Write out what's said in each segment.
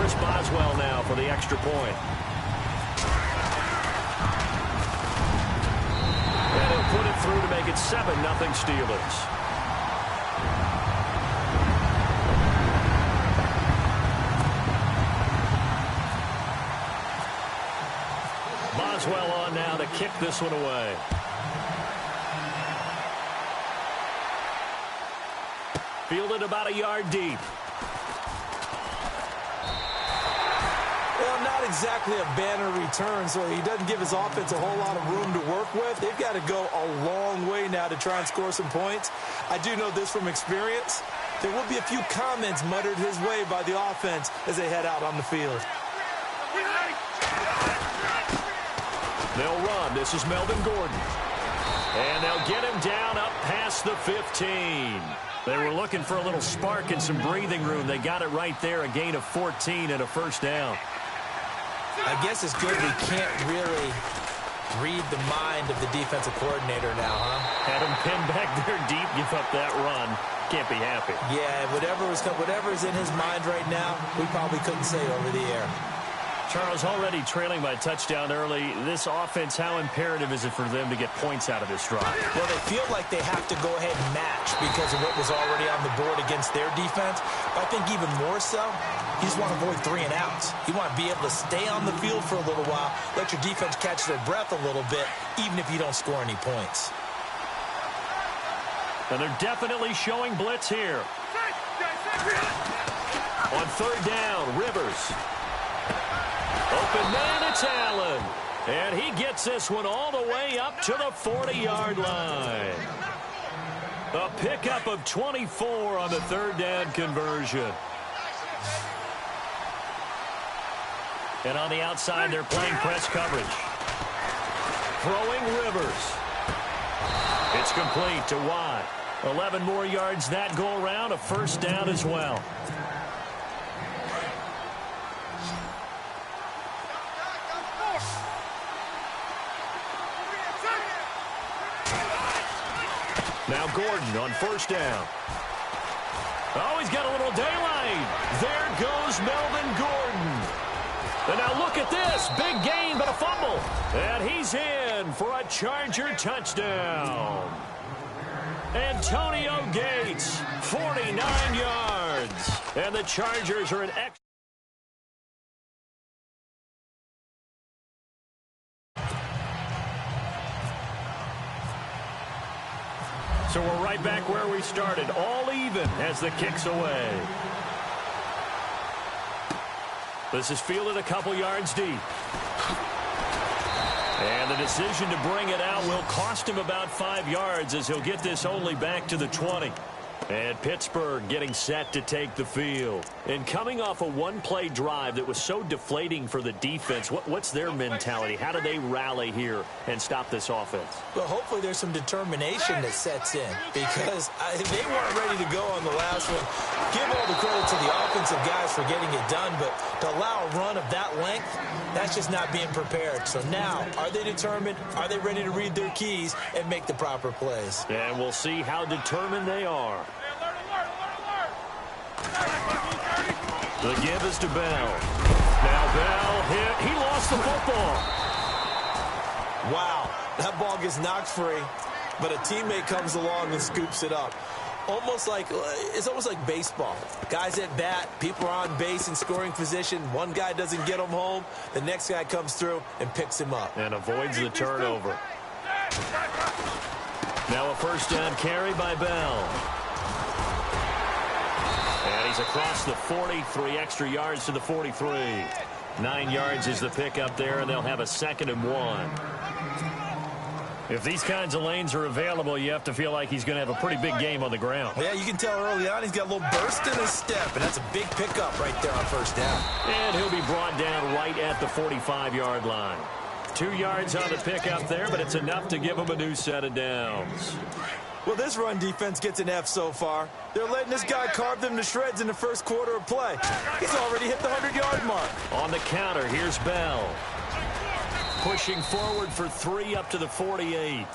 Chris Boswell now for the extra point. And he'll put it through to make it 7-0 Steelers. Boswell on now to kick this one away. Fielded about a yard deep. Well, not exactly a banner return, so he doesn't give his offense a whole lot of room to work with. They've got to go a long way now to try and score some points. I do know this from experience. There will be a few comments muttered his way by the offense as they head out on the field. They'll run. This is Melvin Gordon. And they'll get him down up past the 15. They were looking for a little spark and some breathing room. They got it right there, a gain of 14 and a first down. I guess it's good we can't really read the mind of the defensive coordinator now, huh? Had him pinned back there deep, give up that run. Can't be happy. Yeah, whatever's in his mind right now, we probably couldn't say over the air. Charles, already trailing by a touchdown early. This offense, how imperative is it for them to get points out of this drive? Well, they feel like they have to go ahead and match because of what was already on the board against their defense. But I think even more so, you just want to avoid 3 and outs. You want to be able to stay on the field for a little while, let your defense catch their breath a little bit, even if you don't score any points. And they're definitely showing blitz here. On third down, Rivers. Open man, it's Allen. And he gets this one all the way up to the 40-yard line. A pickup of 24 on the third down conversion. And on the outside, they're playing press coverage. Throwing Rivers. It's complete to Watt. 11 more yards that go around, a first down as well. Now Gordon on first down. Oh, he's got a little daylight. There goes Melvin Gordon. And now look at this. Big gain, but a fumble. And he's in for a Charger touchdown. Antonio Gates, 49 yards. And the Chargers are an extra. So we're right back where we started, all even as the kick's away. This is fielded a couple yards deep. And the decision to bring it out will cost him about 5 yards as he'll get this only back to the 20. And Pittsburgh getting set to take the field. And coming off a one-play drive that was so deflating for the defense, what's their mentality? How do they rally here and stop this offense? Well, hopefully there's some determination that sets in because they weren't ready to go on the last one. Give all the credit to the offensive guys for getting it done, but to allow a run of that length, that's just not being prepared. So now, are they determined? Are they ready to read their keys and make the proper plays? And we'll see how determined they are. The give is to Bell. Now Bell hit. He lost the football. Wow, that ball gets knocked free, but a teammate comes along and scoops it up. It's almost like baseball. Guys at bat, people are on base in scoring position. One guy doesn't get him home. The next guy comes through and picks him up. And avoids the turnover. Now a first down carry by Bell. And he's across the 40, 3 extra yards to the 43. 9 yards is the pickup there, and they'll have a 2nd and 1. If these kinds of lanes are available, you have to feel like he's going to have a pretty big game on the ground. Yeah, you can tell early on he's got a little burst in his step, and that's a big pickup right there on first down. And he'll be brought down right at the 45-yard line. 2 yards on the pickup there, but it's enough to give him a new set of downs. Well, this run defense gets an F so far. They're letting this guy carve them to shreds in the first quarter of play. He's already hit the 100-yard mark. On the counter, here's Bell. Pushing forward for 3 up to the 48.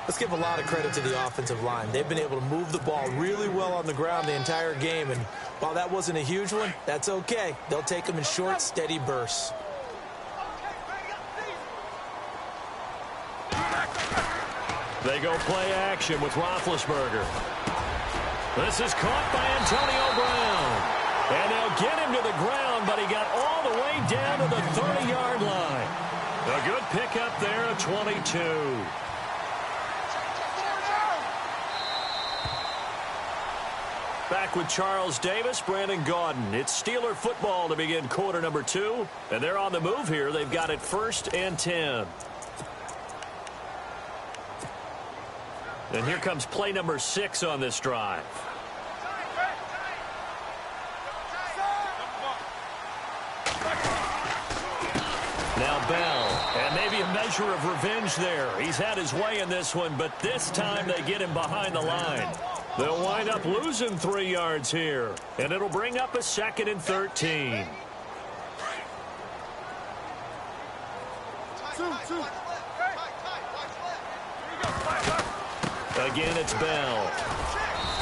Let's give a lot of credit to the offensive line. They've been able to move the ball really well on the ground the entire game. And While that wasn't a huge one, that's okay. They'll take them in short, steady bursts. They go play action with Roethlisberger. This is caught by Antonio Brown. And they'll get him to the ground, but he got all the way down to the 30-yard line. A good pickup there at 22. Back with Charles Davis, Brandon Gaudin. It's Steeler football to begin quarter number 2. And they're on the move here. They've got it 1st and 10. And here comes play number 6 on this drive. Now Bell, and maybe a measure of revenge there. He's had his way in this one, but this time they get him behind the line. They'll wind up losing 3 yards here, and it'll bring up a 2nd and 13. Again, it's Bell.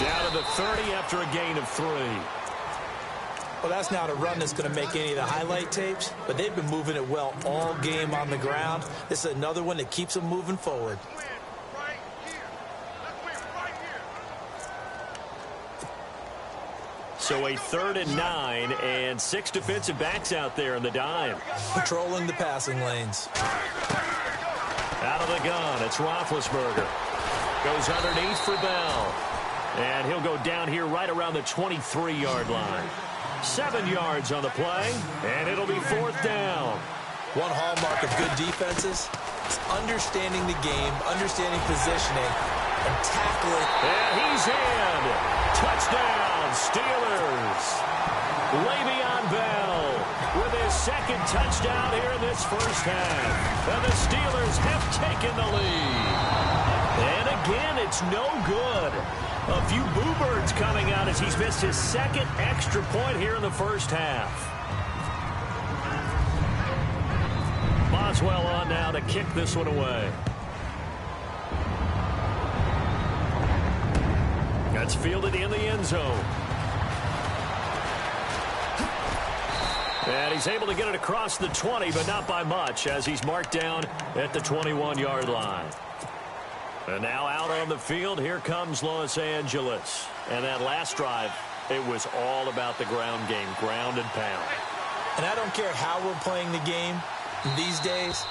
Down to the 30 after a gain of 3. Well, that's not a run that's going to make any of the highlight tapes, but they've been moving it well all game on the ground. This is another one that keeps them moving forward. So a 3rd and 9, and 6 defensive backs out there in the dime. Patrolling the passing lanes. Out of the gun, it's Roethlisberger. Goes underneath for Bell. And he'll go down here right around the 23-yard line. 7 yards on the play, and it'll be 4th down. One hallmark of good defenses is understanding the game, understanding positioning, and tackling. And he's in. Touchdown, Steelers. Le'Veon Bell with his 2nd touchdown here in this first half. And the Steelers have taken the lead. And again, it's no good. A few boo birds coming out as he's missed his 2nd extra point here in the first half. Boswell on now to kick this one away. That's fielded in the end zone. And he's able to get it across the 20, but not by much, as he's marked down at the 21-yard line. And now out on the field, here comes Los Angeles. And that last drive, it was all about the ground game, ground and pound. And I don't care how we're playing the game these days,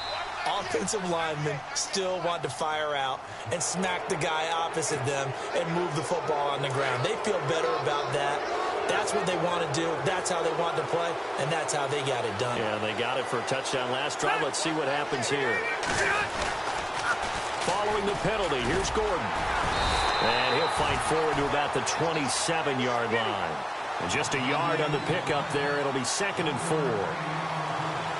offensive linemen still want to fire out and smack the guy opposite them and move the football on the ground. They feel better about that. That's what they want to do. That's how they want to play, and that's how they got it done. Yeah, they got it for a touchdown last drive. Let's see what happens here. Following the penalty, here's Gordon. And he'll fight forward to about the 27-yard line. And just a yard on the pickup there. It'll be 2nd and 4.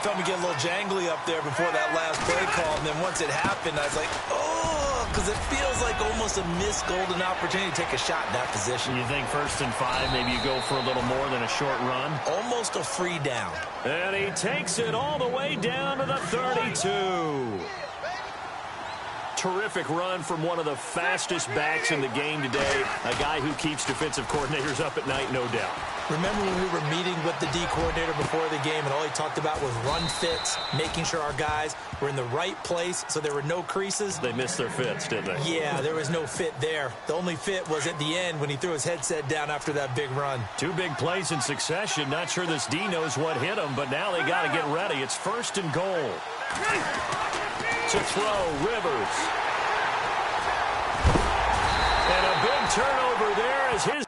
Felt me get a little jangly up there before that last play call, and then once it happened, I was like, oh, because it feels like almost a missed golden opportunity to take a shot in that position. You think 1st and 5, maybe you go for a little more than a short run? Almost a free down. And he takes it all the way down to the 32. Terrific run from one of the fastest backs in the game today. A guy who keeps defensive coordinators up at night, no doubt. Remember when we were meeting with the D coordinator before the game and all he talked about was run fits, making sure our guys were in the right place so there were no creases? They missed their fits, didn't they? Yeah, there was no fit there. The only fit was at the end when he threw his headset down after that big run. 2 big plays in succession. Not sure this D knows what hit him, but now they got to get ready. It's 1st and goal. To throw, Rivers. And a big turnover there as his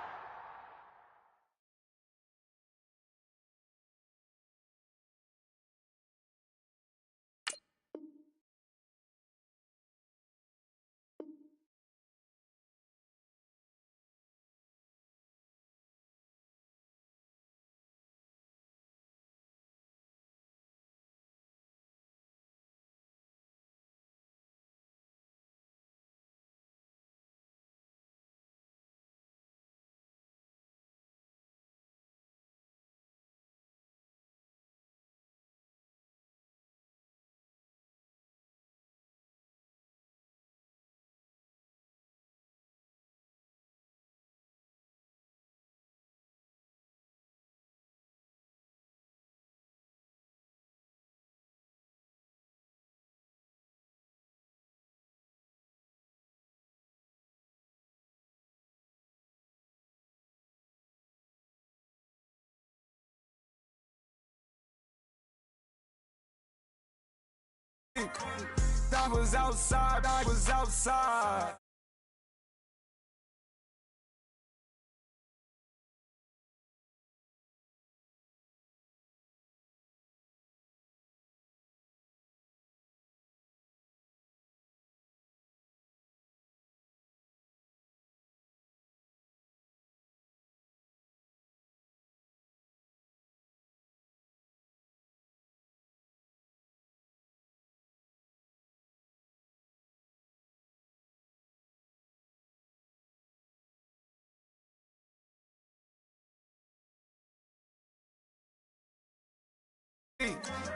I was outside.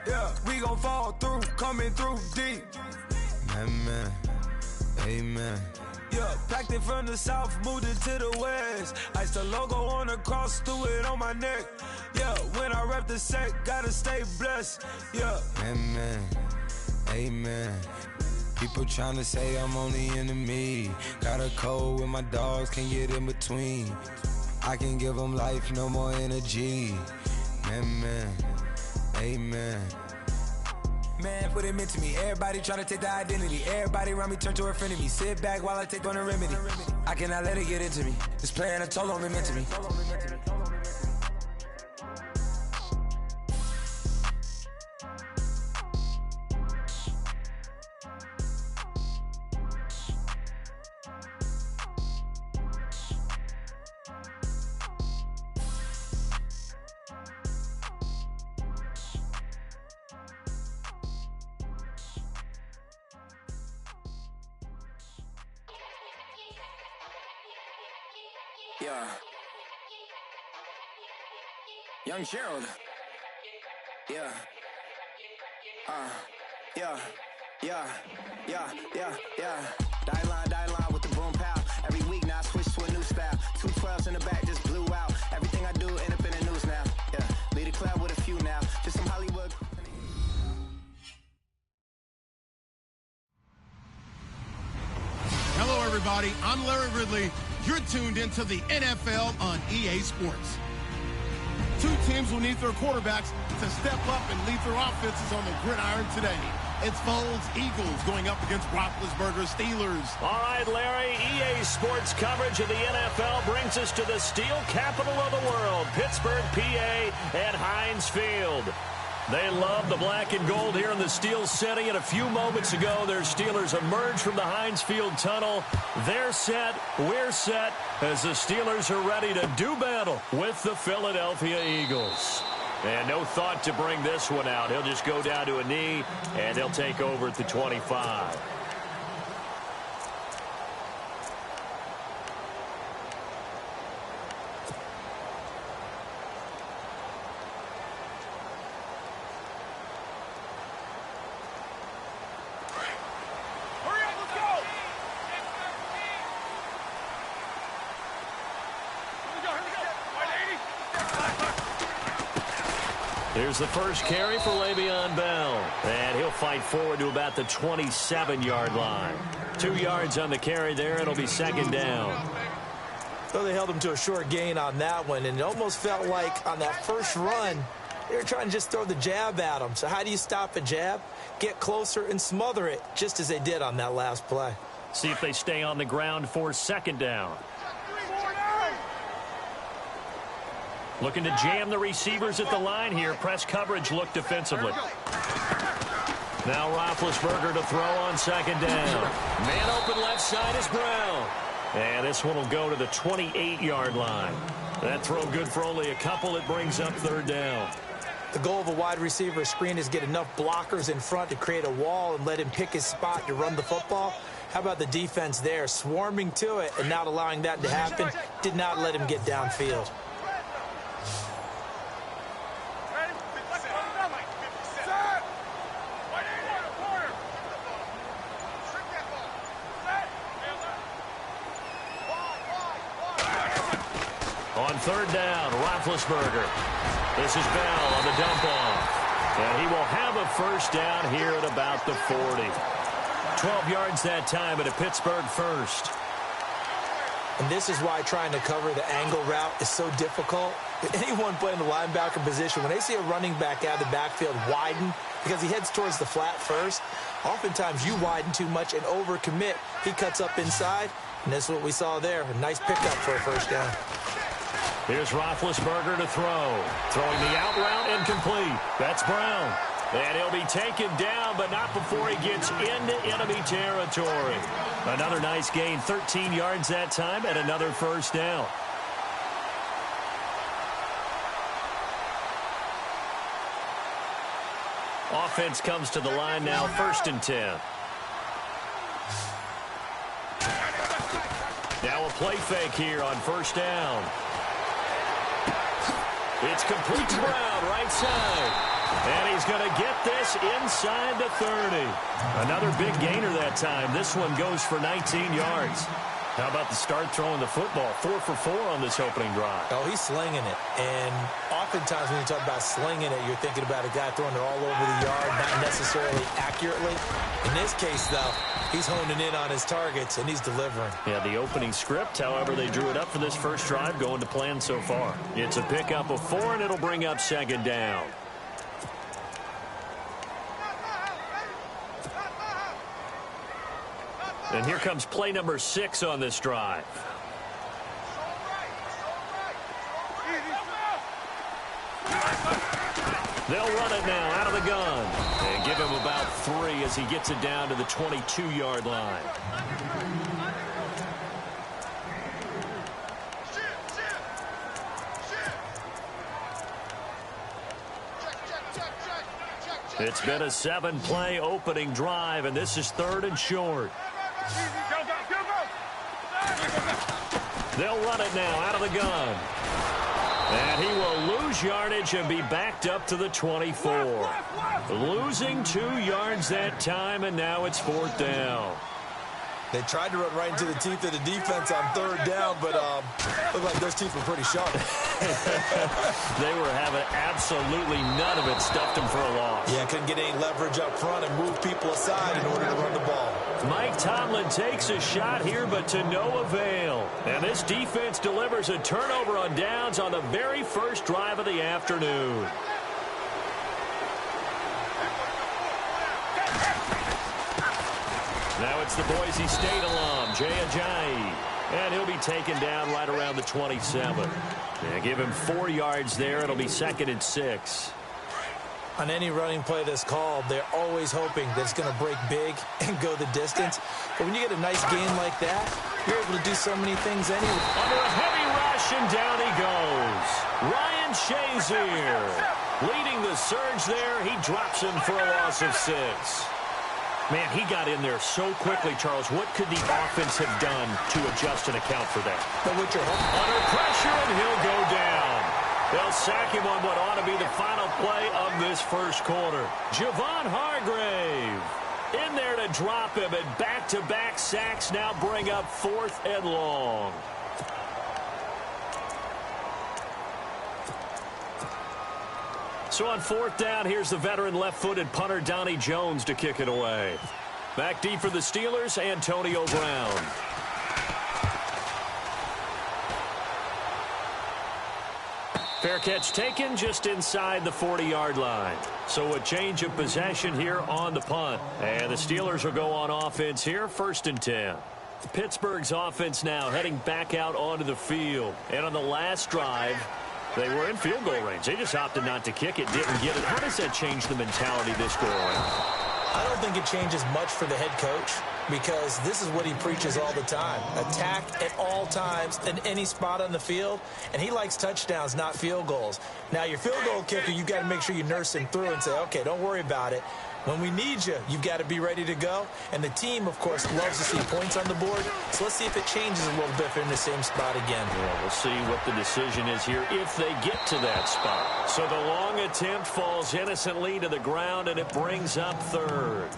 Yeah, we gon' fall through, coming through deep. Amen. Amen. Yeah, packed it from the south, moved it to the west. Iced the logo on the cross, threw it on my neck. Yeah, when I rep the set, gotta stay blessed. Yeah. Amen. Amen. People tryna say I'm on the enemy. Got a code with my dogs, can't get in between. I can give them life, no more energy. Amen. Amen. Man, what it meant to me. Everybody tryna take the identity. Everybody around me turn to a friend of me. Sit back while I take on the remedy. I cannot let it get into me. This playing a toll on me, meant to me. Yeah. Young Gerald. Yeah. Yeah. Die line with the boom pow. Every week now I switch to a new style. 212s in the back just blew out. Everything I do end up in the news now. Yeah. Lead a club with a few now. Just some Hollywood. Hello, everybody. I'm Larry Ridley. You're tuned into the NFL on EA Sports. Two teams will need their quarterbacks to step up and lead their offenses on the gridiron today. It's Foles Eagles going up against Roethlisberger Steelers. All right, Larry, EA Sports coverage of the NFL brings us to the steel capital of the world, Pittsburgh, PA, at Heinz Field. They love the black and gold here in the Steel City, and a few moments ago, their Steelers emerged from the Heinz Field tunnel. They're set, we're set, as the Steelers are ready to do battle with the Philadelphia Eagles. And no thought to bring this one out. He'll just go down to a knee, and they'll take over at the 25. Here's the first carry for Le'Veon Bell. And he'll fight forward to about the 27-yard line. 2 yards on the carry there. It'll be second down. So they held him to a short gain on that one, and it almost felt like on that first run, they were trying to just throw the jab at him. So how do you stop a jab? Get closer and smother it, just as they did on that last play. See if they stay on the ground for second down. Looking to jam the receivers at the line here. Press coverage look defensively. Now Roethlisberger to throw on second down. Man open left side is Brown. And this one will go to the 28-yard line. That throw good for only a couple. It brings up third down. The goal of a wide receiver screen is get enough blockers in front to create a wall and let him pick his spot to run the football. How about the defense there? Swarming to it and not allowing that to happen. Did not let him get downfield. On third down, Roethlisberger. This is Bell on the dump off. And he will have a first down here at about the 40. 12 yards that time at a Pittsburgh first. And this is why trying to cover the angle route is so difficult. Anyone playing the linebacker position, when they see a running back out of the backfield widen because he heads towards the flat first, oftentimes you widen too much and overcommit. He cuts up inside, and that's what we saw there. A nice pickup for a first down. Here's Roethlisberger to throw. Throwing the out route incomplete. That's Brown. And he'll be taken down, but not before he gets into enemy territory. Another nice gain, 13 yards that time, and another first down. Offense comes to the line now, 1st and 10. Now a play fake here on first down. It's complete to Brown, right side. And he's going to get this inside the 30. Another big gainer that time. This one goes for 19 yards. How about the start throwing the football? 4 for 4 on this opening drive. Oh, he's slinging it. And oftentimes when you talk about slinging it, you're thinking about a guy throwing it all over the yard, not necessarily accurately. In this case, though, he's honing in on his targets, and he's delivering. Yeah, the opening script, however, they drew it up for this first drive, going to plan so far. It's a pickup of 4, and it'll bring up 2nd down. And here comes play number 6 on this drive. They'll run it now out of the gun. And give him about 3 as he gets it down to the 22-yard line. It's been a 7-play opening drive, and this is 3rd and short. They'll run it now out of the gun. And he will lose yardage and be backed up to the 24. Losing 2 yards that time, and now it's 4th down. They tried to run right into the teeth of the defense on 3rd down, but looked like those teeth were pretty sharp. They were having absolutely none of it. Stuffed him for a loss. Yeah, couldn't get any leverage up front and move people aside in order to run the ball. Mike Tomlin takes a shot here, but to no avail. And this defense delivers a turnover on downs on the very first drive of the afternoon. Now it's the Boise State alum, Jay Ajayi. And he'll be taken down right around the 27. They give him 4 yards there. It'll be 2nd and 6. On any running play that's called, they're always hoping that it's going to break big and go the distance. But when you get a nice gain like that, you're able to do so many things anyway. Under a heavy rush, and down he goes. Ryan Shazier leading the surge there. He drops him for a loss of 6. Man, he got in there so quickly, Charles. What could the offense have done to adjust and account for that? But with your under pressure, and he'll go down. They'll sack him on what ought to be the final play of this first quarter. Javon Hargrave in there to drop him, and back-to-back sacks now bring up 4th and long. So on 4th down, here's the veteran left-footed punter Donnie Jones to kick it away. Back deep for the Steelers, Antonio Brown. Fair catch taken just inside the 40-yard line. So a change of possession here on the punt. And the Steelers will go on offense here, 1st and 10. Pittsburgh's offense now heading back out onto the field. And on the last drive, they were in field goal range. They just opted not to kick it, didn't get it. How does that change the mentality this go around? I don't think it changes much for the head coach because this is what he preaches all the time. Attack at all times in any spot on the field, and he likes touchdowns, not field goals. Now, your field goal kicker, you've got to make sure you nurse him through and say, okay, don't worry about it. When we need you, you've got to be ready to go. And the team, of course, loves to see points on the board. So let's see if it changes a little bit if they're in the same spot again. Yeah, we'll see what the decision is here if they get to that spot. So the long attempt falls innocently to the ground, and it brings up 3rd.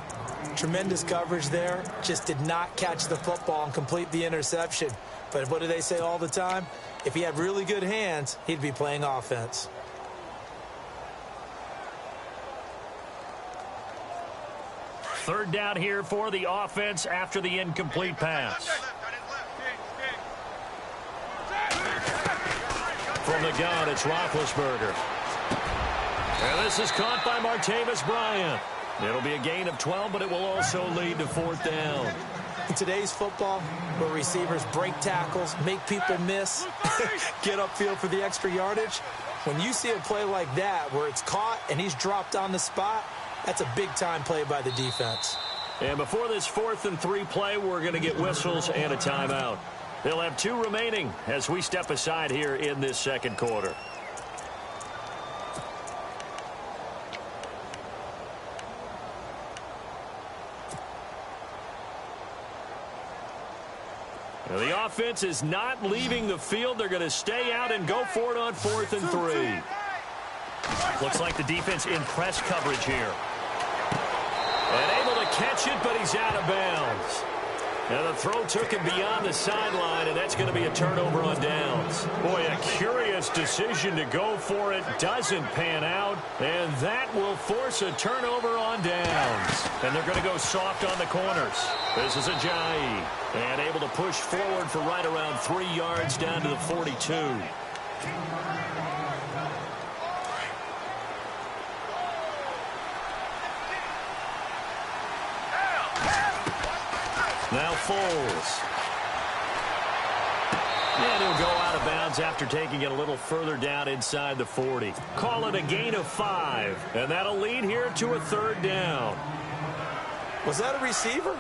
Tremendous coverage there. Just did not catch the football and complete the interception. But what do they say all the time? If he had really good hands, he'd be playing offense. Third down here for the offense after the incomplete pass. From the gun, it's Roethlisberger. And this is caught by Martavis Bryant. It'll be a gain of 12, but it will also lead to 4th down. In today's football, where receivers break tackles, make people miss, get upfield for the extra yardage, when you see a play like that where it's caught and he's dropped on the spot, that's a big-time play by the defense. And before this 4th and 3 play, we're going to get whistles and a timeout. They'll have 2 remaining as we step aside here in this second quarter. Now, the offense is not leaving the field. They're going to stay out and go for it on 4th and 3. Looks like the defense in press coverage here. And able to catch it, but he's out of bounds. Now the throw took him beyond the sideline, and that's going to be a turnover on downs. Boy, a curious decision to go for it. Doesn't pan out, and that will force a turnover on downs. And they're going to go soft on the corners. This is Ajayi, and able to push forward for right around 3 yards down to the 42. Now Foles. And he'll go out of bounds after taking it a little further down inside the 40. Call it a gain of 5. And that'll lead here to a 3rd down. Was that a receiver?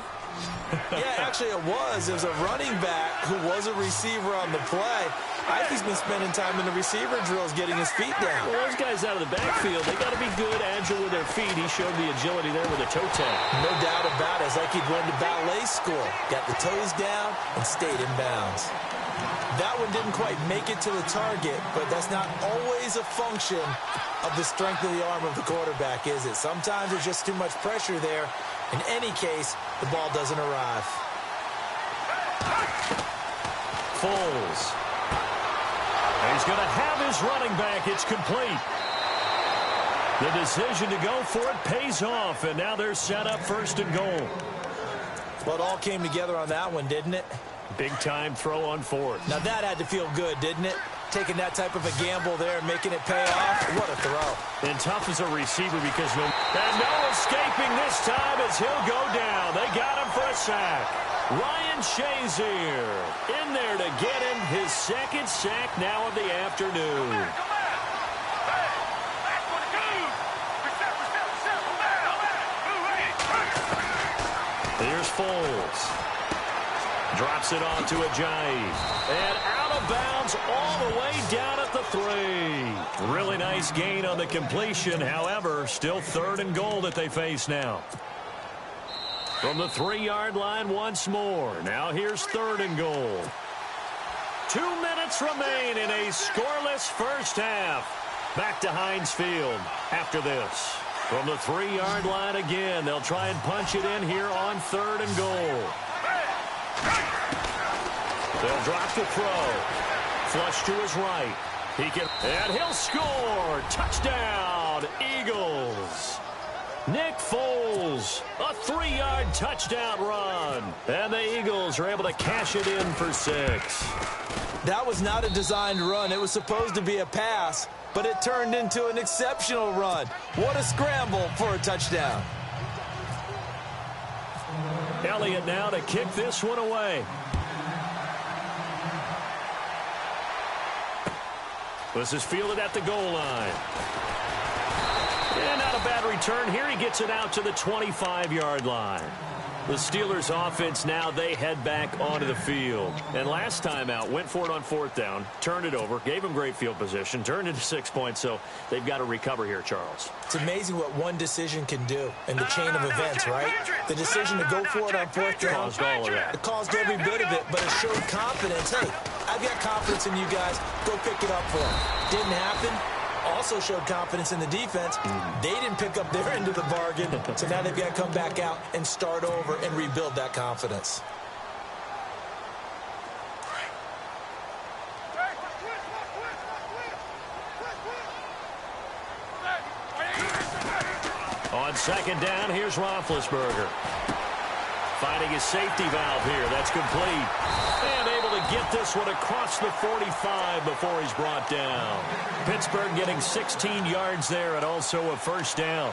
Yeah, actually it was. It was a running back who was a receiver on the play. I think he's been spending time in the receiver drills getting his feet down. Well, those guys out of the backfield, they got to be good, agile with their feet. He showed the agility there with a toe tap. No doubt about it. It's like he'd went to ballet school. Got the toes down and stayed in bounds. That one didn't quite make it to the target, but that's not always a function of the strength of the arm of the quarterback, is it? Sometimes there's just too much pressure there. In any case, the ball doesn't arrive. Foles. And he's going to have his running back. It's complete. The decision to go for it pays off, and now they're set up 1st and goal. Well, it all came together on that one, didn't it? Big-time throw on 4th. Now, that had to feel good, didn't it? Taking that type of a gamble there and making it pay off. What a throw. And tough as a receiver because no escaping this time as he'll go down. They got him for a sack. Ryan Shazier in there to get him his 2nd sack now of the afternoon. Here's Foles. Drops it on to Ajayi. And out of bounds all the way down at the 3. Really nice gain on the completion. However, still 3rd and goal that they face now. From the 3-yard line once more. Now here's 3rd and goal. 2 minutes remain in a scoreless first half. Back to Heinz Field after this. From the 3-yard line again, they'll try and punch it in here on 3rd and goal. They'll drop the throw. Flush to his right. And he'll score. Touchdown, Eagles. Nick Foles, a 3-yard touchdown run. And the Eagles are able to cash it in for 6. That was not a designed run. It was supposed to be a pass, but it turned into an exceptional run. What a scramble for a touchdown. Elliott now to kick this one away. This is fielded at the goal line. And not a bad return here. He gets it out to the 25-yard line. The Steelers offense now, they head back onto the field. And last time out, went for it on 4th down, turned it over, gave him great field position, turned into 6 points, so they've got to recover here, Charles. It's amazing what one decision can do in the chain of events, right? The decision to go for it on 4th down. Caused all of that. It caused every bit of it, but it showed confidence. Hey, I've got confidence in you guys. Go pick it up for them. Didn't happen. Also showed confidence in the defense. They didn't pick up their end of the bargain, so now they've got to come back out and start over and rebuild that confidence. On 2nd down, here's Roethlisberger. Finding his safety valve here. That's complete. And able to get this one across the 45 before he's brought down. Pittsburgh getting 16 yards there and also a first down.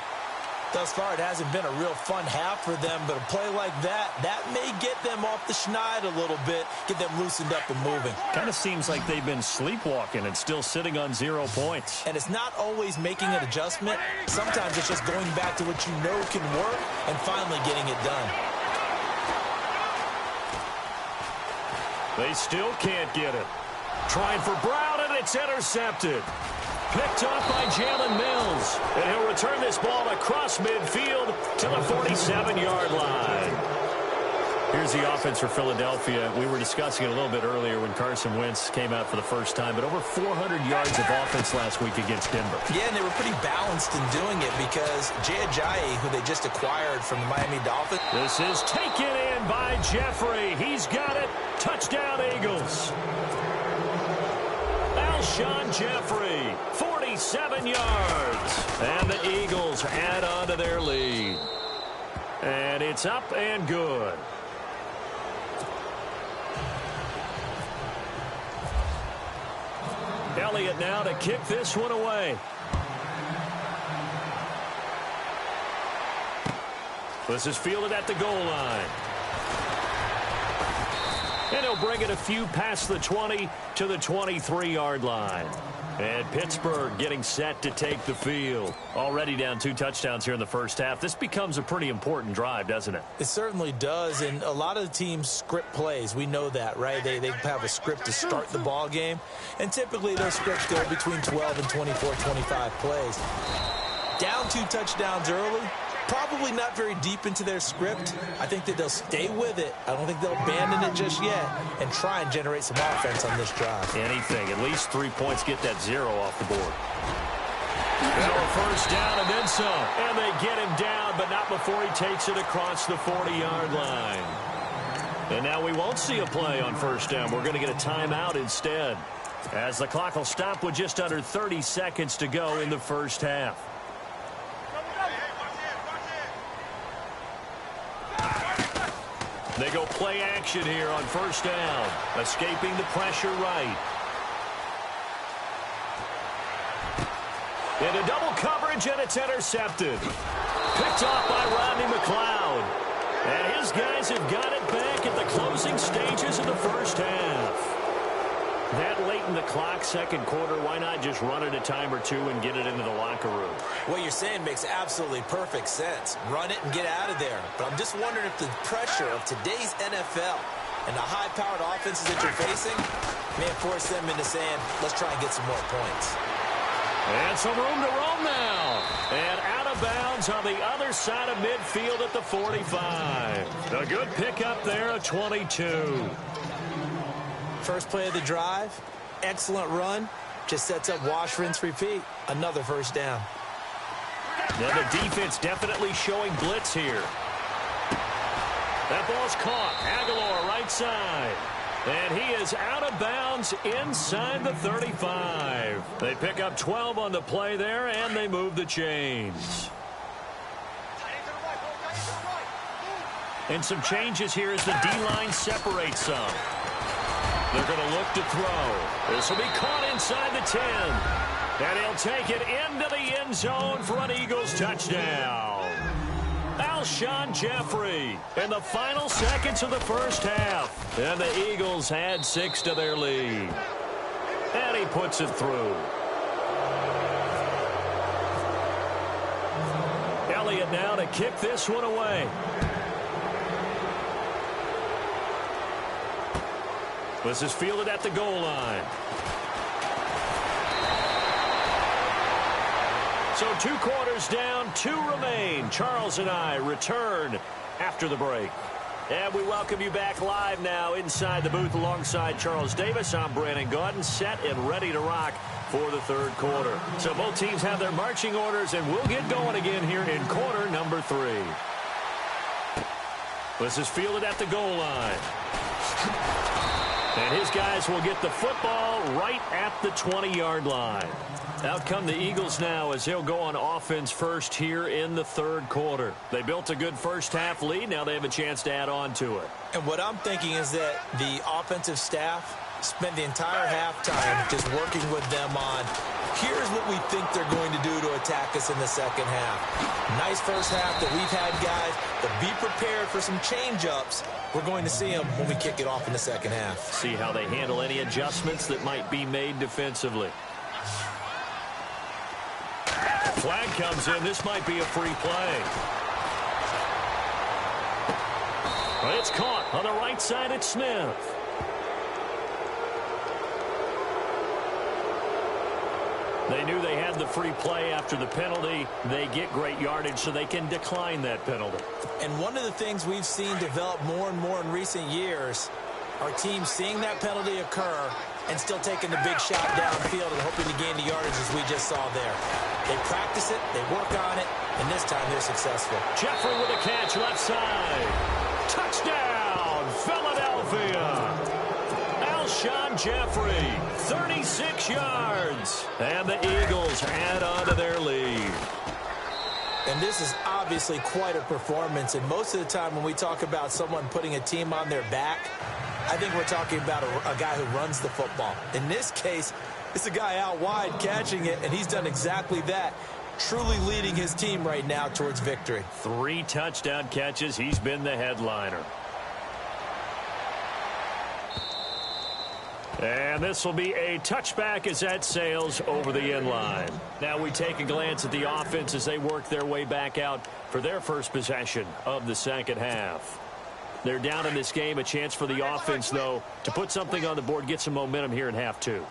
Thus far, it hasn't been a real fun half for them, but a play like that may get them off the schneid a little bit, get them loosened up and moving. Kind of seems like they've been sleepwalking and still sitting on 0 points. And it's not always making an adjustment. Sometimes it's just going back to what you know can work and finally getting it done. They still can't get it. Trying for Brown, and it's intercepted. Picked off by Jalen Mills. And he'll return this ball across midfield to the 47-yard line. Here's the offense for Philadelphia. We were discussing it a little bit earlier when Carson Wentz came out for the first time, but over 400 yards of offense last week against Denver. Yeah, and they were pretty balanced in doing it because Jay Ajayi, who they just acquired from the Miami Dolphins. This is taken in by Jeffrey. He's got it. Touchdown, Eagles. Alshon Jeffrey, 47 yards. And the Eagles add on to their lead. And it's up and good. Elliott now to kick this one away. This is fielded at the goal line. And he'll bring it a few past the 20 to the 23-yard line. And Pittsburgh getting set to take the field. Already down 2 touchdowns here in the first half. This becomes a pretty important drive, doesn't it? It certainly does, and a lot of the teams script plays. We know that, right? They have a script to start the ball game, and typically those scripts go between 12 and 24, 25 plays. Down 2 touchdowns early. Probably not very deep into their script. I think that they'll stay with it. I don't think they'll abandon it just yet and try and generate some offense on this drive. Anything. At least 3 points. Get that 0 off the board. Now a first down and then some. And they get him down, but not before he takes it across the 40-yard line. And now we won't see a play on first down. We're going to get a timeout instead, as the clock will stop with just under 30 seconds to go in the first half. They go play action here on first down. Escaping the pressure right. Into double coverage, and it's intercepted. Picked off by Rodney McLeod. And his guys have got it back at the closing stages of the first half. That late in the clock, second quarter, why not just run it a time or two and get it into the locker room? What you're saying makes absolutely perfect sense. Run it and get out of there. But I'm just wondering if the pressure of today's NFL and the high-powered offenses that you're facing may force them into saying, let's try and get some more points. And some room to roam now. And out of bounds on the other side of midfield at the 45. A good pickup there, a 22. First play of the drive, excellent run, just sets up wash, rinse, repeat. Another first down. Now the defense definitely showing blitz here. That ball's caught. Aguilar right side. And he is out of bounds inside the 35. They pick up 12 on the play there, and they move the chains. And some changes here as the D-line separates some. They're going to look to throw. This will be caught inside the 10. And he'll take it into the end zone for an Eagles touchdown. Alshon Jeffrey in the final seconds of the first half. And the Eagles add 6 to their lead. And he puts it through. Elliott now to kick this one away. This is fielded at the goal line. So 2 quarters down, 2 remain. Charles and I return after the break. And we welcome you back live now inside the booth alongside Charles Davis. I'm Brandon Gaudin, set and ready to rock for the third quarter. So both teams have their marching orders, and we'll get going again here in quarter number 3. This is fielded at the goal line. And his guys will get the football right at the 20-yard line. Out come the Eagles now as they'll go on offense first here in the third quarter. They built a good first-half lead. Now they have a chance to add on to it. And what I'm thinking is that the offensive staff spent the entire halftime just working with them on, here's what we think they're going to do to attack us in the second half. Nice first half that we've had, guys, but be prepared for some change-ups. We're going to see them when we kick it off in the second half. See how they handle any adjustments that might be made defensively. Flag comes in. This might be a free play. But it's caught on the right side at Smith. They knew they had the free play after the penalty. They get great yardage, so they can decline that penalty. And one of the things we've seen develop more and more in recent years are teams seeing that penalty occur and still taking the big shot downfield and hoping to gain the yardage as we just saw there. They practice it, they work on it, and this time they're successful. Jeffrey with a catch left side. Touchdown, Philadelphia. Alshon Jeffrey, 36 yards. And the Eagles add on to their lead. And this is obviously quite a performance. And most of the time when we talk about someone putting a team on their back, I think we're talking about a guy who runs the football. In this case, it's a guy out wide catching it, and he's done exactly that, truly leading his team right now towards victory. 3 touchdown catches. He's been the headliner. And this will be a touchback as that sails over the end line. Now we take a glance at the offense as they work their way back out for their first possession of the second half. They're down in this game. A chance for the offense, though, to put something on the board, get some momentum here in half 2.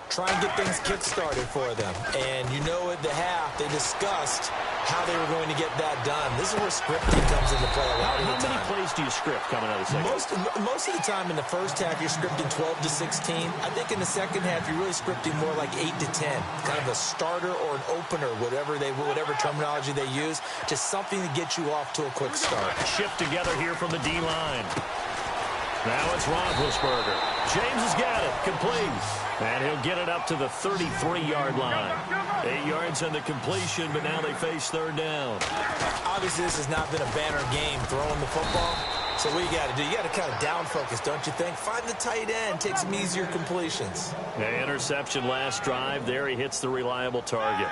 Try and get things kick-started for them. And you know at the half, they discussed how they were going to get that done. This is where scripting comes into play a lot of the time. How many plays do you script coming out of the second? Most of the time in the first half, you're scripting 12 to 16. I think in the second half, you're really scripting more like 8 to 10. Kind of a starter or an opener, whatever terminology they use. Just something to get you off to a quick start. Shift together here from the D-line. Now it's Roethlisberger. James has got it. Complete. And he'll get it up to the 33-yard line. 8 yards on the completion, but now they face third down. Obviously, this has not been a banner game throwing the football. So what you got to do, you got to kind of down focus, don't you think? Find the tight end, take some easier completions. The interception last drive. There he hits the reliable target.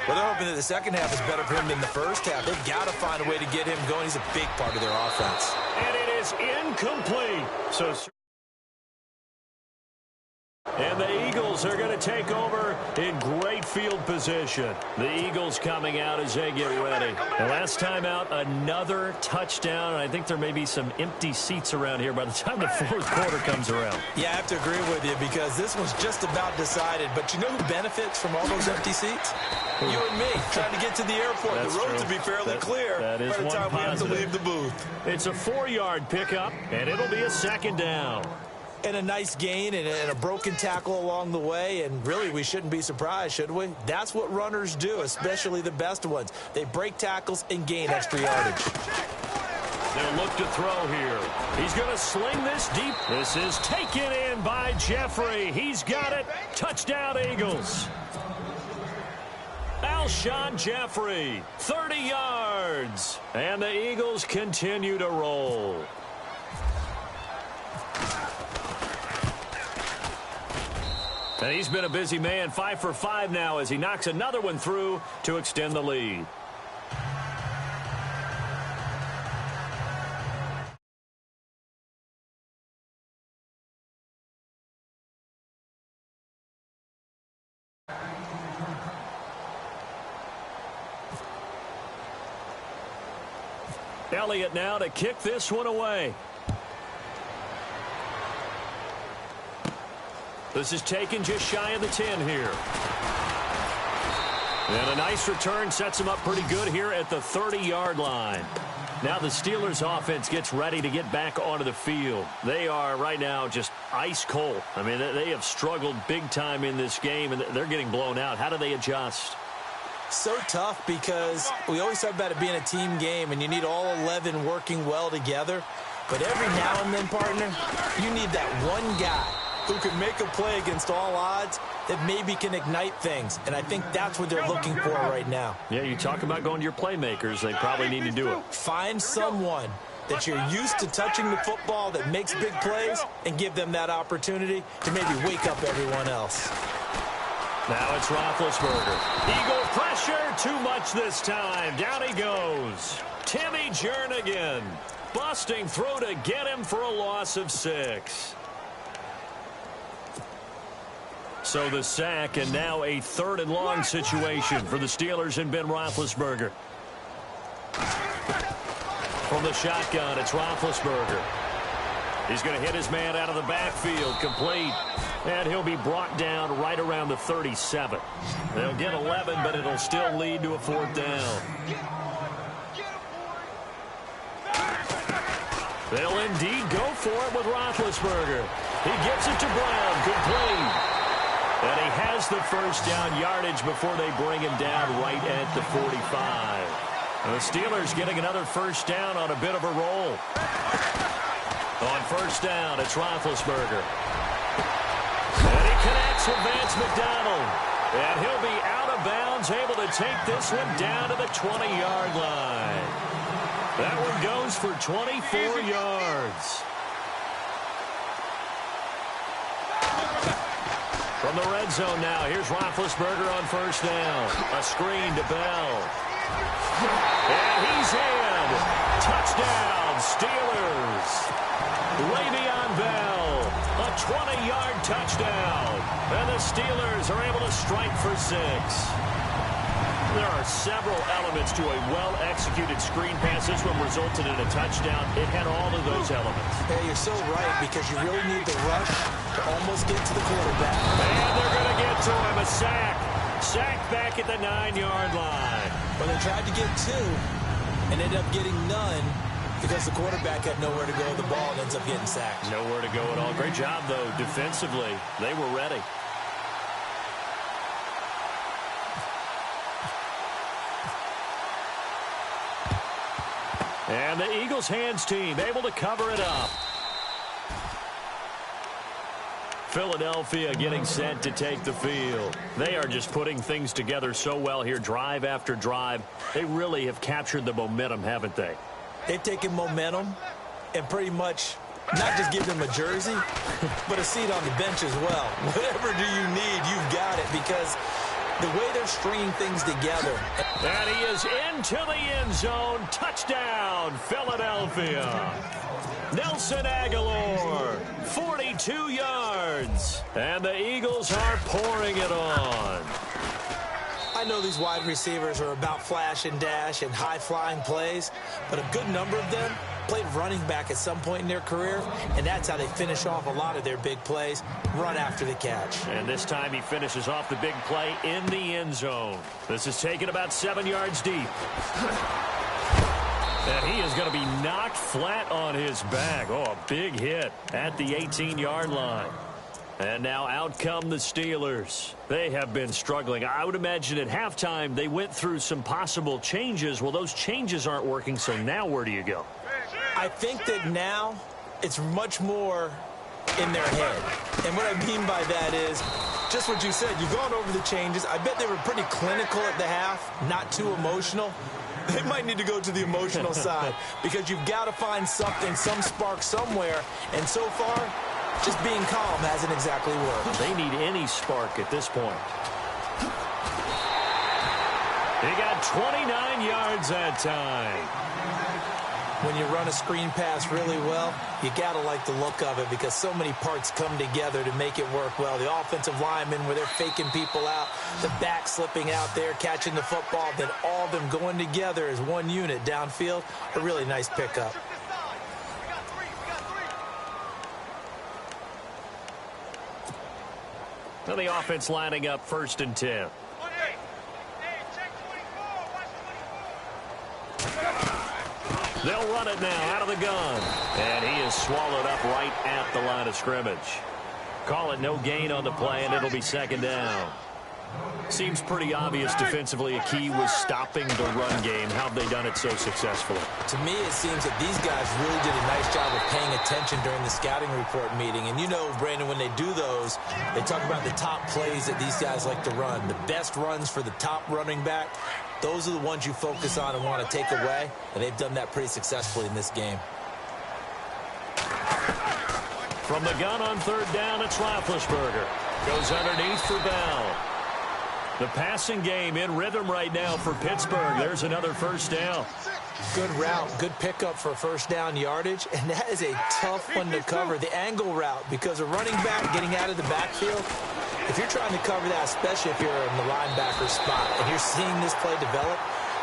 Well, they're hoping that the second half is better for him than the first half. They've got to find a way to get him going. He's a big part of their offense. And it is incomplete. And the Eagles are going to take over in great field position. The Eagles coming out as they get ready. And last time out, another touchdown. And I think there may be some empty seats around here by the time the fourth quarter comes around. Yeah, I have to agree with you because this one's just about decided. But you know who benefits from all those empty seats? You and me, trying to get to the airport. That's the roads true. will be fairly clear that is by the time we have to leave the booth. It's a 4-yard pickup, and it'll be a second down. And a nice gain and a broken tackle along the way. And really, we shouldn't be surprised, should we? That's what runners do, especially the best ones. They break tackles and gain extra yardage. They'll look to throw here. He's going to sling this deep. This is taken in by Jeffrey. He's got it. Touchdown, Eagles. Alshon Jeffrey, 30 yards. And the Eagles continue to roll. And he's been a busy man, 5 for 5 now as he knocks another one through to extend the lead. Elliott now to kick this one away. This is taken just shy of the 10 here. And a nice return sets him up pretty good here at the 30-yard line. Now the Steelers offense gets ready to get back onto the field. They are right now just ice cold. I mean, they have struggled big time in this game, and they're getting blown out. How do they adjust? So tough because we always talk about it being a team game, and you need all 11 working well together. But every now and then, partner, you need that one guy who can make a play against all odds that maybe can ignite things. And I think that's what they're looking for right now. Yeah, you talk about going to your playmakers. They probably need to do it. Find someone that you're used to touching the football that makes big plays and give them that opportunity to maybe wake up everyone else. Now it's Roethlisberger. Eagle pressure, too much this time. Down he goes. Timmy Jernigan. Busting through to get him for a loss of 6. So the sack, and now a 3rd and long situation for the Steelers and Ben Roethlisberger. From the shotgun, it's Roethlisberger. He's going to hit his man out of the backfield, complete. And he'll be brought down right around the 37. They'll get 11, but it'll still lead to a 4th down. They'll indeed go for it with Roethlisberger. He gets it to Brown, complete. And he has the 1st down yardage before they bring him down right at the 45. And the Steelers getting another 1st down on a bit of a roll. On 1st down, it's Roethlisberger. And he connects with Vance McDonald. And he'll be out of bounds, able to take this one down to the 20-yard line. That one goes for 24 yards. From the red zone now, here's Roethlisberger on 1st down. A screen to Bell. And he's in. Touchdown, Steelers. Le'Veon Bell, a 20-yard touchdown. And the Steelers are able to strike for 6. There are several elements to a well-executed screen pass. This one resulted in a touchdown. It had all of those elements. Yeah, you're so right, because you really need the rush to almost get to the quarterback. And they're going to get to him. A sack. Sack back at the 9-yard line. Well, they tried to get 2 and ended up getting none because the quarterback had nowhere to go with the ball and ends up getting sacked. Nowhere to go at all. Great job, though, defensively. They were ready. And the Eagles hands team able to cover it up. Philadelphia getting set to take the field. They are just putting things together so well here, drive after drive. They really have captured the momentum, haven't they? They've taken momentum and pretty much not just give them a jersey, but a seat on the bench as well. Whatever do you need, you've got it, because the way they're stringing things together. And he is into the end zone. Touchdown, Philadelphia. Nelson Aguilar, 42 yards. And the Eagles are pouring it on. I know these wide receivers are about flash and dash and high-flying plays, but a good number of them played running back at some point in their career, and that's how they finish off a lot of their big plays, run after the catch. And this time he finishes off the big play in the end zone. This is taken about 7 yards deep. And he is going to be knocked flat on his back. Oh, a big hit at the 18-yard line. And now out come the Steelers. They have been struggling. I would imagine at halftime they went through some possible changes. Well, those changes aren't working, so now where do you go? I think that now it's much more in their head. And what I mean by that is just what you said. You've gone over the changes. I bet they were pretty clinical at the half, not too emotional. They might need to go to the emotional side, because you've got to find something, some spark somewhere. And so far, just being calm hasn't exactly worked. They need any spark at this point. He got 29 yards that time. When you run a screen pass really well, you got to like the look of it, because so many parts come together to make it work well. The offensive linemen, where they're faking people out, the back slipping out there, catching the football, then all of them going together as one unit downfield. A really nice pickup. Now the offense lining up 1st and 10. They'll run it now out of the gun. And he is swallowed up right at the line of scrimmage. Call it no gain on the play, and it'll be 2nd down. Seems pretty obvious defensively a key was stopping the run game. How have they done it so successfully? To me, it seems that these guys really did a nice job of paying attention during the scouting report meeting. And you know, Brandon, when they do those, they talk about the top plays that these guys like to run. The best runs for the top running back, those are the ones you focus on and want to take away. And they've done that pretty successfully in this game. From the gun on third down, it's Roethlisberger. Goes underneath for Bell. The passing game in rhythm right now for Pittsburgh. There's another first down. Good route, good pickup for first down yardage, and that is a tough one to cover, the angle route, because a running back getting out of the backfield, if you're trying to cover that, especially if you're in the linebacker spot, and you're seeing this play develop,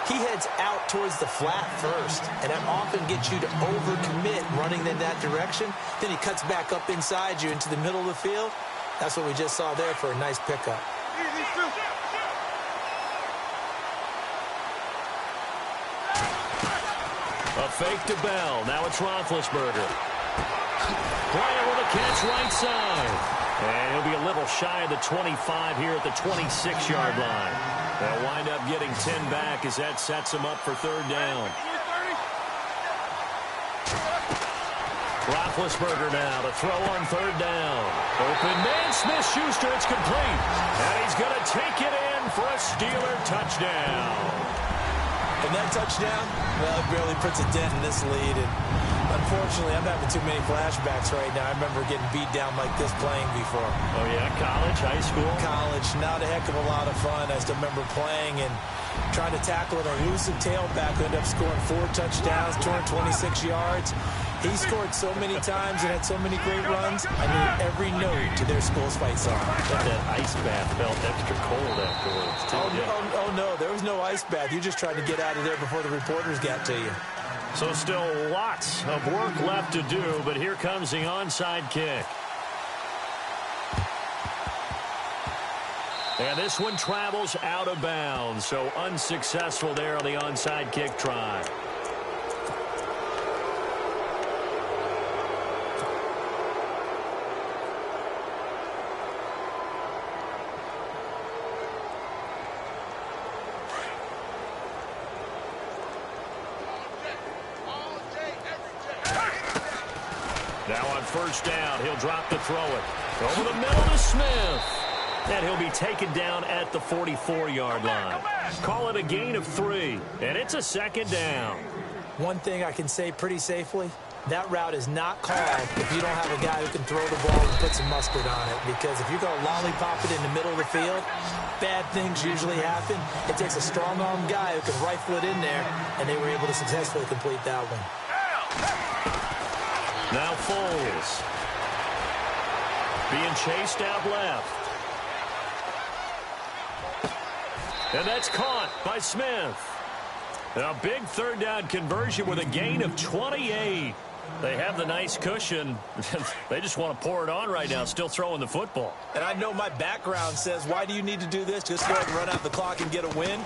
he heads out towards the flat first, and that often gets you to overcommit running in that direction. Then he cuts back up inside you into the middle of the field. That's what we just saw there for a nice pickup. A fake to Bell. Now it's Roethlisberger. Bryant with a catch right side. And he'll be a little shy of the 25 here at the 26-yard line. They'll wind up getting 10 back as that sets them up for third down. Roethlisberger now to throw on third down. Open man, Smith-Schuster, it's complete. And he's going to take it in for a Steeler touchdown. And that touchdown, well, it barely puts a dent in this lead. And unfortunately, I'm having too many flashbacks right now. I remember getting beat down like this playing before. Oh, yeah? College, high school? College. Not a heck of a lot of fun. I still remember playing and trying to tackle an elusive tailback who ended up scoring 4 touchdowns, 226 yards. He scored so many times and had so many great runs. I knew every note to their school's fight song. But that ice bath felt extra cold afterwards, too. Oh, no, there was no ice bath. You just tried to get out of there before the reporters got to you. So still lots of work left to do, but here comes the onside kick. And this one travels out of bounds, so unsuccessful there on the onside kick try. Now on first down, he'll drop to throw it. Over the middle to Smith. And he'll be taken down at the 44-yard line. Call it a gain of 3, and it's a second down. One thing I can say pretty safely, that route is not called if you don't have a guy who can throw the ball and put some mustard on it. Because if you're going to lollipop it in the middle of the field, bad things usually happen. It takes a strong-armed guy who can rifle it in there, and they were able to successfully complete that one. Now Foles. Being chased out left. And that's caught by Smith. A big third down conversion with a gain of 28. They have the nice cushion. They just want to pour it on right now, still throwing the football. And I know my background says, why do you need to do this? Just go ahead and run out the clock and get a win.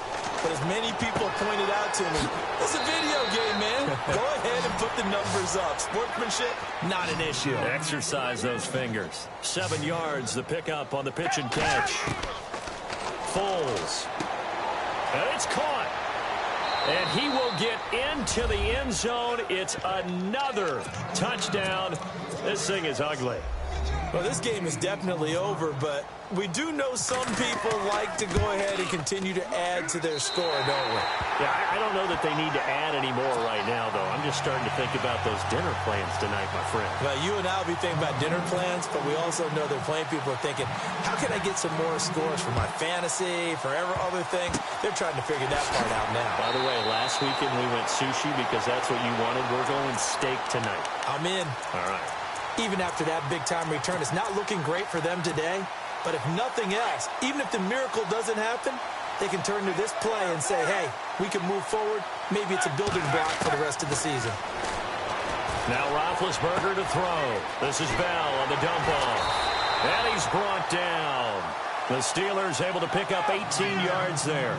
But as many people pointed out to me, it's a video game, man. Go ahead and put the numbers up. Sportsmanship, not an issue. Exercise those fingers. 7 yards, the pickup on the pitch and catch. Foles. And it's caught. And he will get into the end zone. It's another touchdown. This thing is ugly. Well, this game is definitely over, but we do know some people like to go ahead and continue to add to their score, don't we? Yeah, I don't know that they need to add any more right now, though. I'm just starting to think about those dinner plans tonight, my friend. Well, you and I will be thinking about dinner plans, but we also know they're playing people are thinking, how can I get some more scores for my fantasy, for other things? They're trying to figure that part out now. By the way, last weekend we went sushi because that's what you wanted. We're going steak tonight. I'm in. All right. Even after that big-time return, it's not looking great for them today. But if nothing else, even if the miracle doesn't happen, they can turn to this play and say, hey, we can move forward. Maybe it's a building block for the rest of the season. Now Roethlisberger to throw. This is Bell on the dump off. And he's brought down. The Steelers able to pick up 18 yards there.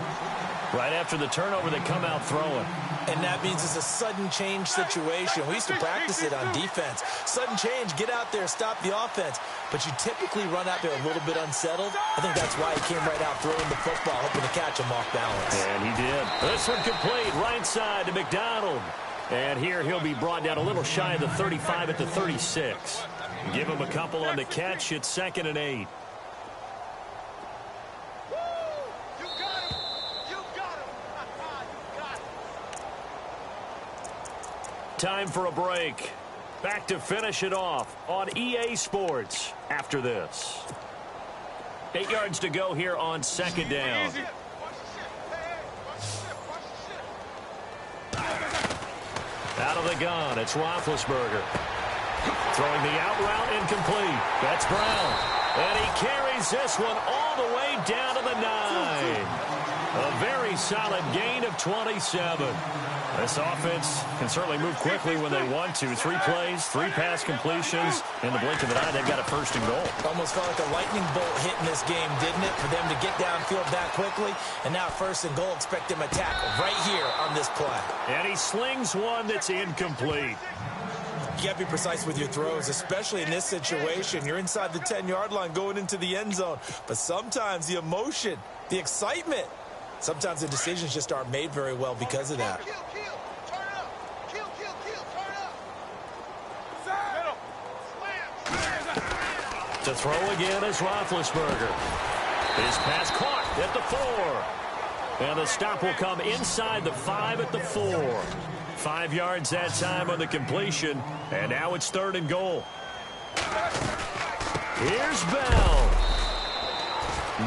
Right after the turnover, they come out throwing. And that means it's a sudden change situation. We used to practice it on defense. Sudden change, get out there, stop the offense. But you typically run out there a little bit unsettled. I think that's why he came right out throwing the football, hoping to catch him off balance. And he did. This one complete, right side to McDonald. And here he'll be brought down a little shy of the 35 at the 36. Give him a couple on the catch. It's 2nd and 8. Time for a break. Back to finish it off on EA Sports after this. 8 yards to go here on 2nd down. Out of the gun, it's Roethlisberger. Throwing the out route incomplete. That's Brown. And he carries this one all the way down to the 9. A very solid gain of 27. This offense can certainly move quickly when they want to. 3 plays, 3 pass completions. In the blink of an eye, they've got a 1st and goal. Almost felt like a lightning bolt hit in this game, didn't it? For them to get downfield that quickly. And now 1st and goal, expect them to tackle right here on this play. And he slings one that's incomplete. You got to be precise with your throws, especially in this situation. You're inside the 10-yard line going into the end zone. But sometimes the emotion, the excitement, sometimes the decisions just aren't made very well because of that. To throw again is Roethlisberger. His pass caught at the 4. And the stop will come inside the 5 at the 4. 5 yards that time on the completion. And now it's 3rd and goal. Here's Bell.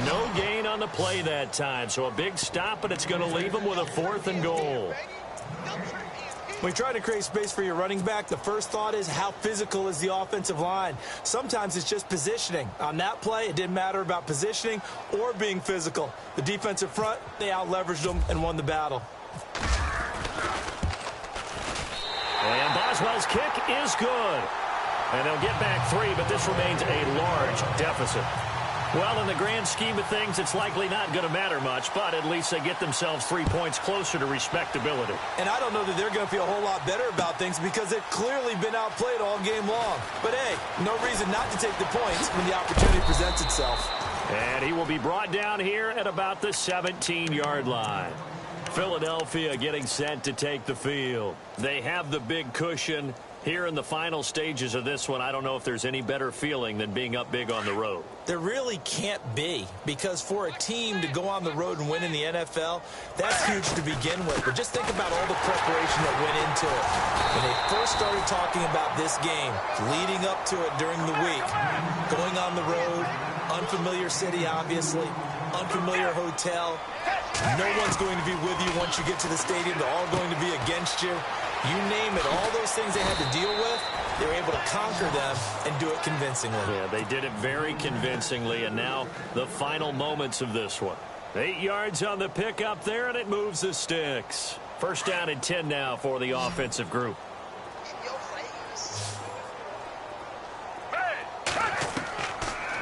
No gain on the play that time. So a big stop, and it's going to leave him with a 4th and goal. When you try to create space for your running back, the first thought is how physical is the offensive line. Sometimes it's just positioning. On that play, it didn't matter about positioning or being physical. The defensive front, they out-leveraged them and won the battle. And Boswell's kick is good. And they'll get back 3, but this remains a large deficit. Well, in the grand scheme of things, it's likely not going to matter much, but at least they get themselves 3 points closer to respectability. And I don't know that they're going to feel a whole lot better about things because they've clearly been outplayed all game long. But, hey, no reason not to take the points when the opportunity presents itself. And he will be brought down here at about the 17-yard line. Philadelphia getting set to take the field. They have the big cushion. Here in the final stages of this one, I don't know if there's any better feeling than being up big on the road. There really can't be, because for a team to go on the road and win in the NFL, that's huge to begin with. But just think about all the preparation that went into it. When they first started talking about this game, leading up to it during the week, going on the road, unfamiliar city, obviously, unfamiliar hotel. No one's going to be with you once you get to the stadium. They're all going to be against you. You name it, all those things they had to deal with, they were able to conquer them and do it convincingly. Yeah, they did it very convincingly, and now the final moments of this one. 8 yards on the pickup there, and it moves the sticks. 1st down and 10 now for the offensive group.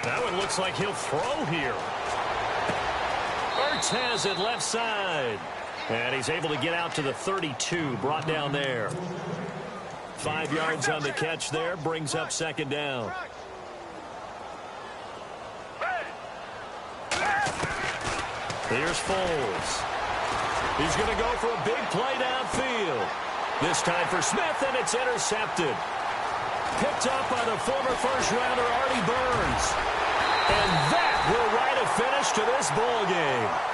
That one looks like he'll throw here. Ertz has it left side. And he's able to get out to the 32, brought down there. 5 yards on the catch there, brings up 2nd down. Here's Foles. He's going to go for a big play downfield. This time for Smith, and it's intercepted. Picked up by the former first-rounder Artie Burns. And that will write a finish to this ball game.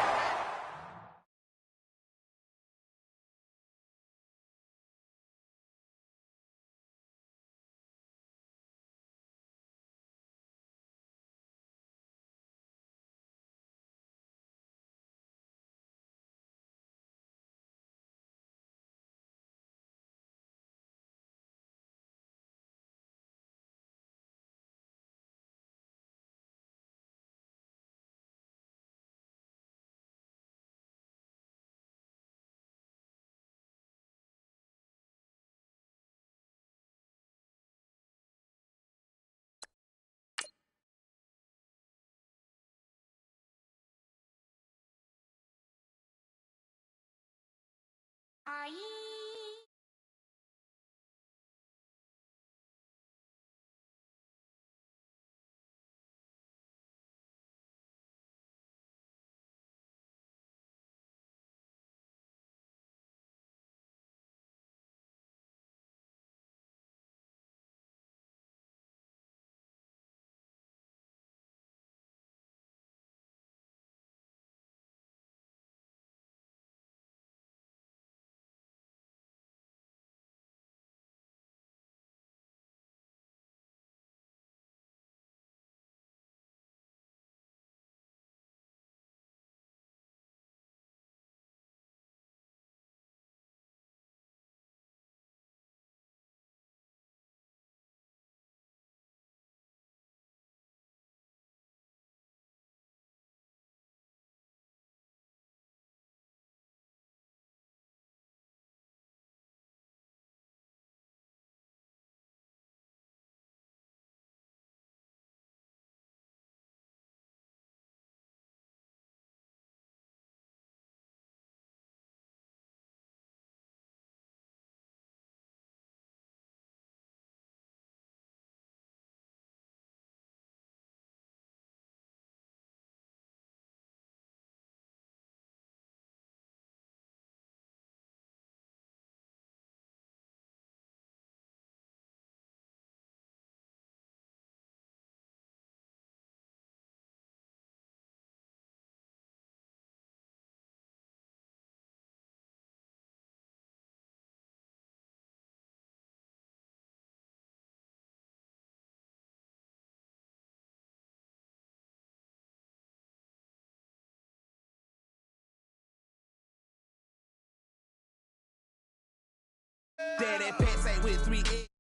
Daddy pants ain't with 3 eggs.